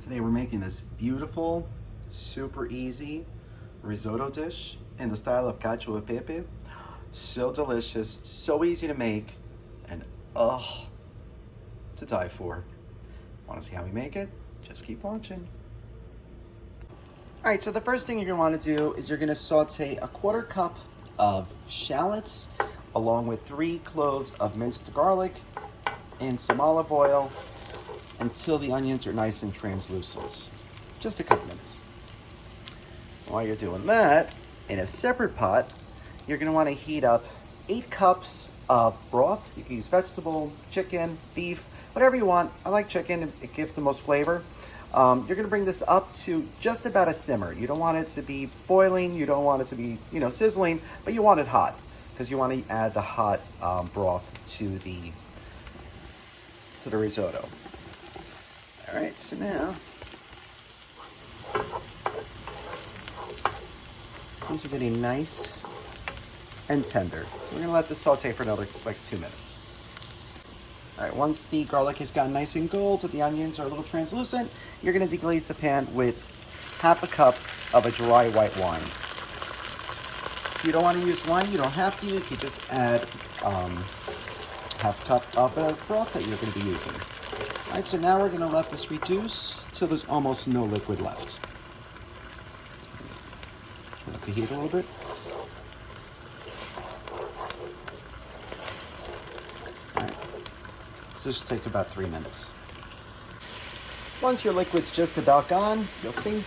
Today we're making this beautiful, super easy risotto dish in the style of Cacio and pepe. So delicious, so easy to make, and to die for. Want to see how we make it? Just keep watching. All right, so the first thing you're gonna want to do is you're gonna saute a 1/4 cup of shallots along with 3 cloves of minced garlic and some olive oil until the onions are nice and translucent. Just a couple minutes. While you're doing that, in a separate pot, you're gonna wanna heat up 8 cups of broth. You can use vegetable, chicken, beef, whatever you want. I like chicken, it gives the most flavor. You're gonna bring this up to just about a simmer. You don't want it to be boiling, you don't want it to be, sizzling, but you want it hot because you want to add the hot broth to the risotto. All right, so now these are getting nice and tender. So we're gonna let this saute for another 2 minutes. All right, once the garlic has gotten nice and gold and the onions are a little translucent, you're gonna deglaze the pan with 1/2 cup of a dry white wine. If you don't wanna use wine, you don't have to. You could just add 1/2 cup of the broth that you're gonna be using. All right, so now we're gonna let this reduce till there's almost no liquid left. Turn up the heat a little bit. All right, so this should take about 3 minutes. Once your liquid's just about gone, you'll see,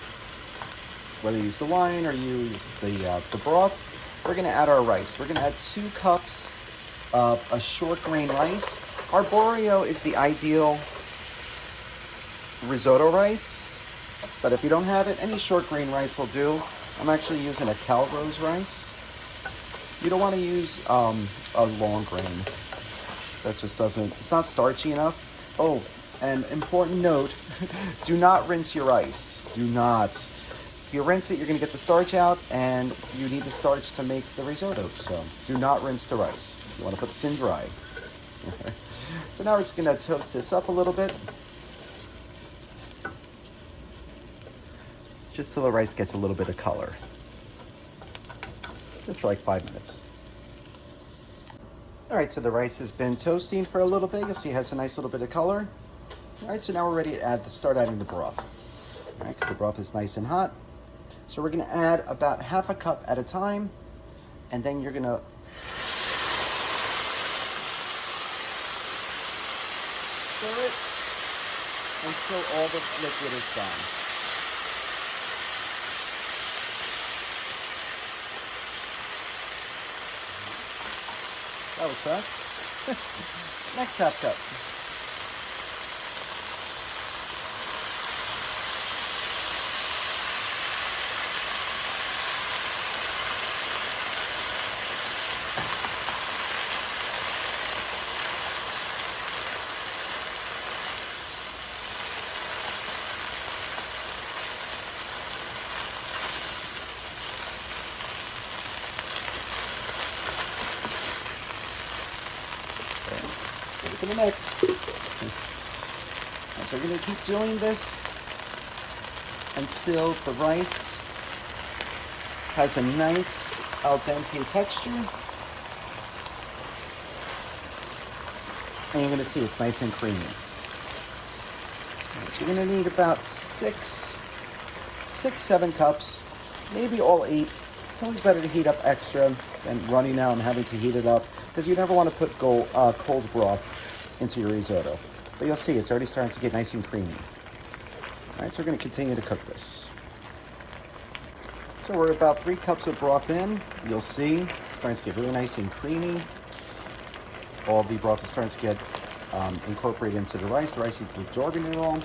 whether you use the wine or you use the broth, we're gonna add our rice. We're gonna add 2 cups of a short grain rice. Arborio is the ideal risotto rice, but if you don't have it, any short grain rice will do. I'm actually using a Calrose rice. You don't want to use a long grain. That just doesn't, it's not starchy enough. Oh, and important note, do not rinse your rice. Do not. If you rinse it, you're gonna get the starch out, and you need the starch to make the risotto, so do not rinse the rice. You wanna put this in dry. So now we're just gonna toast this up a little bit. Just till the rice gets a little bit of color. Just for like 5 minutes. All right, so the rice has been toasting for a little bit. You'll see it has a nice little bit of color. All right, so now we're ready to start adding the broth. All right, because the broth is nice and hot. So we're gonna add about 1/2 cup at a time, and then you're gonna stir it until all the liquid is gone. That was fast. Next 1/2 cup. For the next. And so we're going to keep doing this until the rice has a nice al dente texture. And you're going to see it's nice and creamy. Right, so you're going to need about 7 cups, maybe all 8. It's always better to heat up extra than running out and having to heat it up, because you never want to put cold broth into your risotto. But you'll see it's already starting to get nice and creamy. All right, so we're going to continue to cook this. So we're about 3 cups of broth in. You'll see it's starting to get really nice and creamy. All the broth is starting to get incorporated into the rice. The rice is absorbing it all,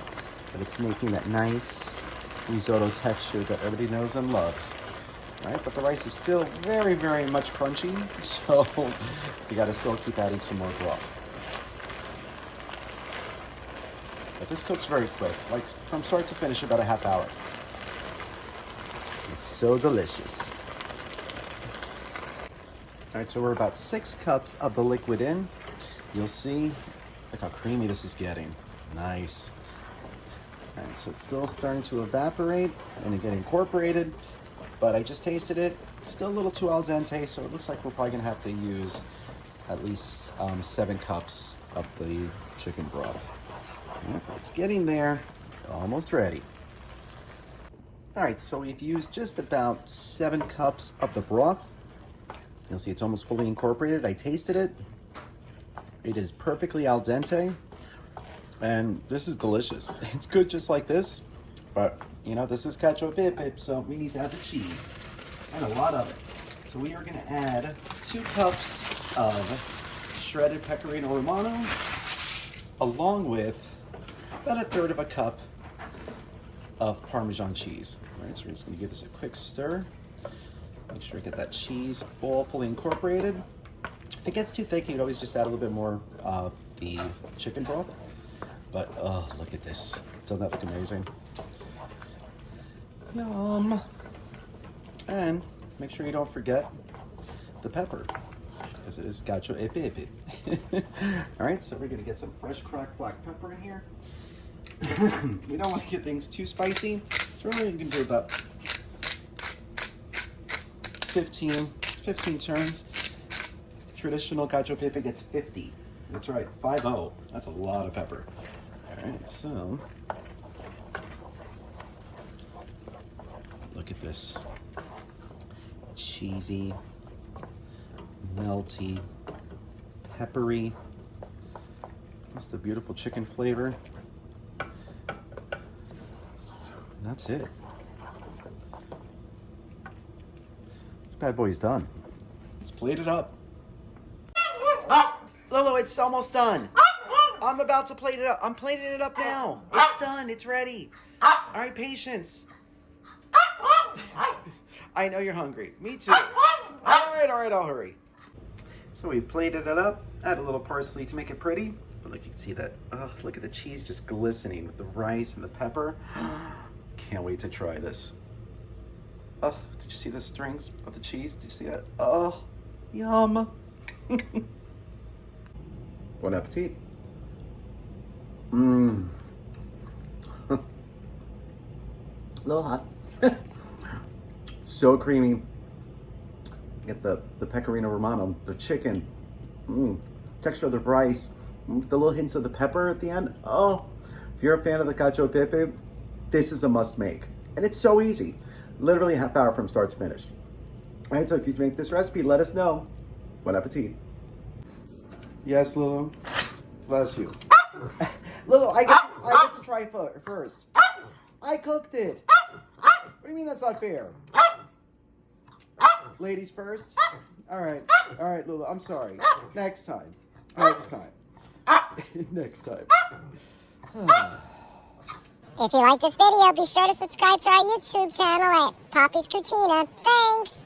but it's making that nice risotto texture that everybody knows and loves. All right, but the rice is still very, very much crunchy, so you got to still keep adding some more broth. But this cooks very quick, like from start to finish, about a 1/2 hour. It's so delicious. All right, so we're about 6 cups of the liquid in. You'll see, look how creamy this is getting. Nice. All right, so it's still starting to evaporate and get incorporated, but I just tasted it. Still a little too al dente, so it looks like we're probably gonna have to use at least 7 cups of the chicken broth. Yep, it's getting there, almost ready. All right, so we've used just about 7 cups of the broth. You'll see it's almost fully incorporated. I tasted it. It is perfectly al dente, and this is delicious. It's good just like this, but you know, this is Cacio pepe, so we need to add the cheese, and a lot of it. So we are gonna add 2 cups of shredded pecorino romano, along with about 1/3 of a cup of Parmesan cheese. All right, so we're just gonna give this a quick stir. Make sure we get that cheese all fully incorporated. If it gets too thick, you'd always just add a little bit more of the chicken broth. But oh, look at this. Doesn't that look amazing? Yum. And make sure you don't forget the pepper, because it is Cacio e pepe. All right, so we're gonna get some fresh cracked black pepper in here. We don't want to get things too spicy, so really you can do about 15 turns. Traditional Cacio pepe gets 50. That's right, 50. That's a lot of pepper. All right, so look at this. Cheesy, melty, peppery. Just a beautiful chicken flavor. And that's it. This bad boy's done. Let's plate it up. Lolo, it's almost done. I'm about to plate it up. I'm plating it up now. It's done. It's ready. All right, patience. I know you're hungry. Me too. All right, I'll hurry. So we've plated it up. Add a little parsley to make it pretty. But look, you can see that. Oh, look at the cheese just glistening with the rice and the pepper. Can't wait to try this. Oh, did you see the strings of the cheese? Did you see that? Oh, yum. Bon appetit. Mmm. A little hot. So creamy. Get the pecorino romano, the chicken. Texture of the rice. The little hints of the pepper at the end. Oh, if you're a fan of the Cacio pepe, this is a must make. And it's so easy. Literally a half hour from start to finish. All right, so if you make this recipe, let us know. Bon appetit. Yes, Lulu. Bless you. Lulu, I get to try first. I cooked it. What do you mean that's not fair? Ladies first? All right, Lulu, I'm sorry. Next time. Next time. If you like this video, be sure to subscribe to our YouTube channel at Poppy's Cucina. Thanks!